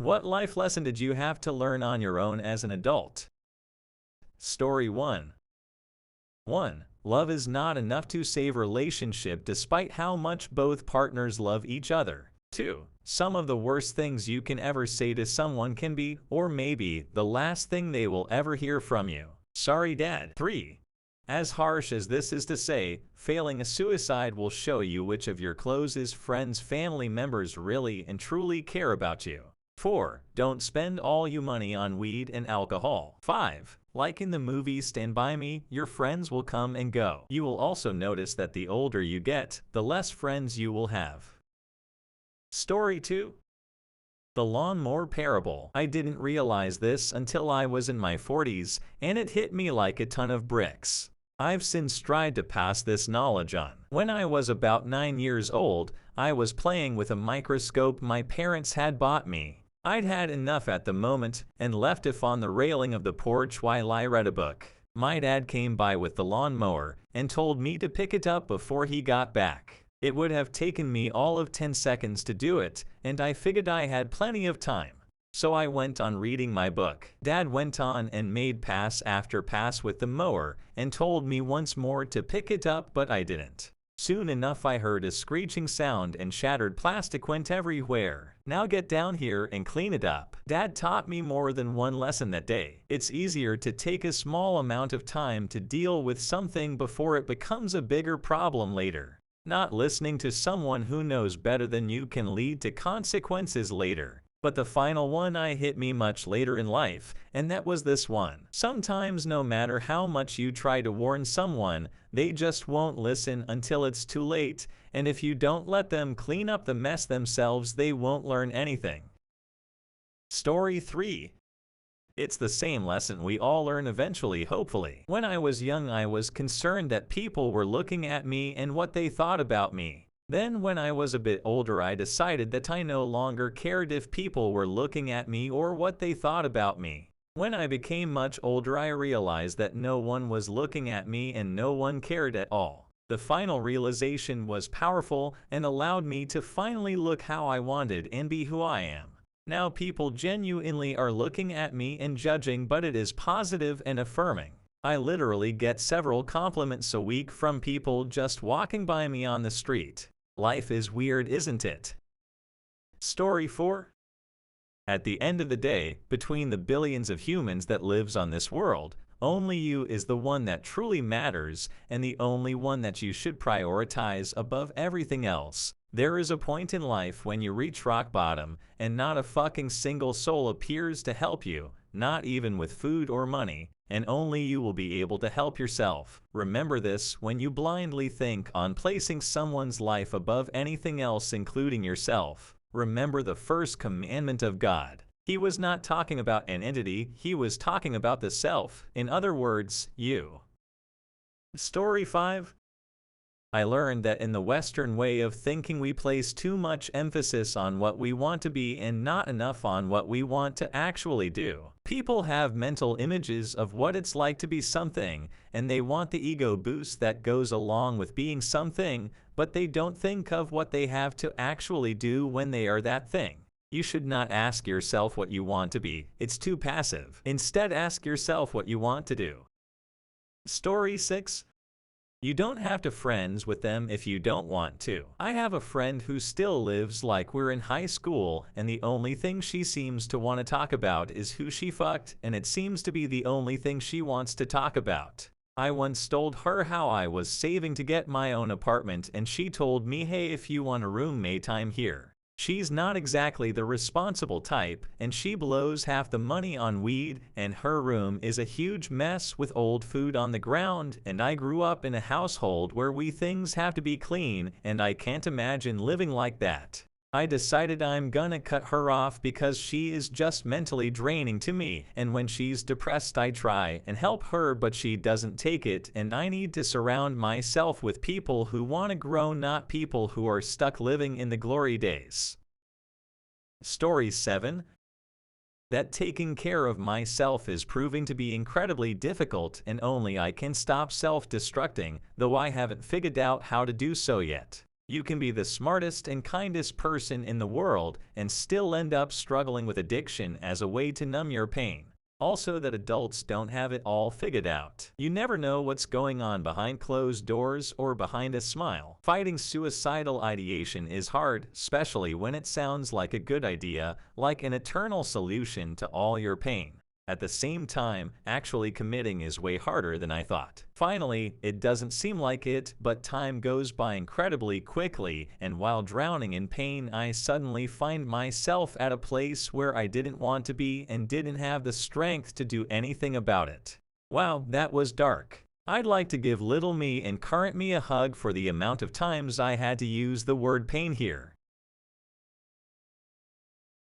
What life lesson did you have to learn on your own as an adult? Story 1. 1. Love is not enough to save relationship despite how much both partners love each other. 2. Some of the worst things you can ever say to someone can be, or maybe, the last thing they will ever hear from you. Sorry, Dad. 3. As harsh as this is to say, failing a suicide will show you which of your closest friends, family members really and truly care about you. 4. Don't spend all your money on weed and alcohol. 5. Like in the movie Stand By Me, your friends will come and go. You will also notice that the older you get, the less friends you will have. Story 2. The Lawnmower Parable. I didn't realize this until I was in my 40s, and it hit me like a ton of bricks. I've since tried to pass this knowledge on. When I was about 9 years old, I was playing with a microscope my parents had bought me. I'd had enough at the moment and left it on the railing of the porch while I read a book. My dad came by with the lawnmower and told me to pick it up before he got back. It would have taken me all of 10 seconds to do it, and I figured I had plenty of time. So I went on reading my book. Dad went on and made pass after pass with the mower and told me once more to pick it up, but I didn't. Soon enough I heard a screeching sound and shattered plastic went everywhere. Now get down here and clean it up. Dad taught me more than one lesson that day. It's easier to take a small amount of time to deal with something before it becomes a bigger problem later. Not listening to someone who knows better than you can lead to consequences later. But the final one hit me much later in life, and that was this one. Sometimes no matter how much you try to warn someone, they just won't listen until it's too late, and if you don't let them clean up the mess themselves, they won't learn anything. Story 3. It's the same lesson we all learn eventually, hopefully. When I was young, I was concerned that people were looking at me and what they thought about me. Then when I was a bit older, I decided that I no longer cared if people were looking at me or what they thought about me. When I became much older, I realized that no one was looking at me and no one cared at all. The final realization was powerful and allowed me to finally look how I wanted and be who I am. Now people genuinely are looking at me and judging, but it is positive and affirming. I literally get several compliments a week from people just walking by me on the street. Life is weird, isn't it? Story 4. At the end of the day, between the billions of humans that lives on this world, only you is the one that truly matters and the only one that you should prioritize above everything else. There is a point in life when you reach rock bottom and not a fucking single soul appears to help you, not even with food or money, and only you will be able to help yourself. Remember this when you blindly think on placing someone's life above anything else, including yourself. Remember the first commandment of God. He was not talking about an entity, he was talking about the self. In other words, you. Story 5. I learned that in the Western way of thinking we place too much emphasis on what we want to be and not enough on what we want to actually do. People have mental images of what it's like to be something, and they want the ego boost that goes along with being something, but they don't think of what they have to actually do when they are that thing. You should not ask yourself what you want to be, it's too passive. Instead, ask yourself what you want to do. Story 6. You don't have to friends with them if you don't want to. I have a friend who still lives like we're in high school, and the only thing she seems to want to talk about is who she fucked, and it seems to be the only thing she wants to talk about. I once told her how I was saving to get my own apartment, and she told me, hey, if you want a roommate, I'm here. She's not exactly the responsible type, and she blows half the money on weed, and her room is a huge mess with old food on the ground, and I grew up in a household where things have to be clean, and I can't imagine living like that. I decided I'm gonna cut her off because she is just mentally draining to me, and when she's depressed I try and help her, but she doesn't take it, and I need to surround myself with people who want to grow, not people who are stuck living in the glory days. Story 7. That taking care of myself is proving to be incredibly difficult, and only I can stop self-destructing, though I haven't figured out how to do so yet. You can be the smartest and kindest person in the world and still end up struggling with addiction as a way to numb your pain. Also, that adults don't have it all figured out. You never know what's going on behind closed doors or behind a smile. Fighting suicidal ideation is hard, especially when it sounds like a good idea, like an eternal solution to all your pain. At the same time, actually committing is way harder than I thought. Finally, it doesn't seem like it, but time goes by incredibly quickly, and while drowning in pain, I suddenly find myself at a place where I didn't want to be and didn't have the strength to do anything about it. Wow, that was dark. I'd like to give little me and current me a hug for the amount of times I had to use the word pain here.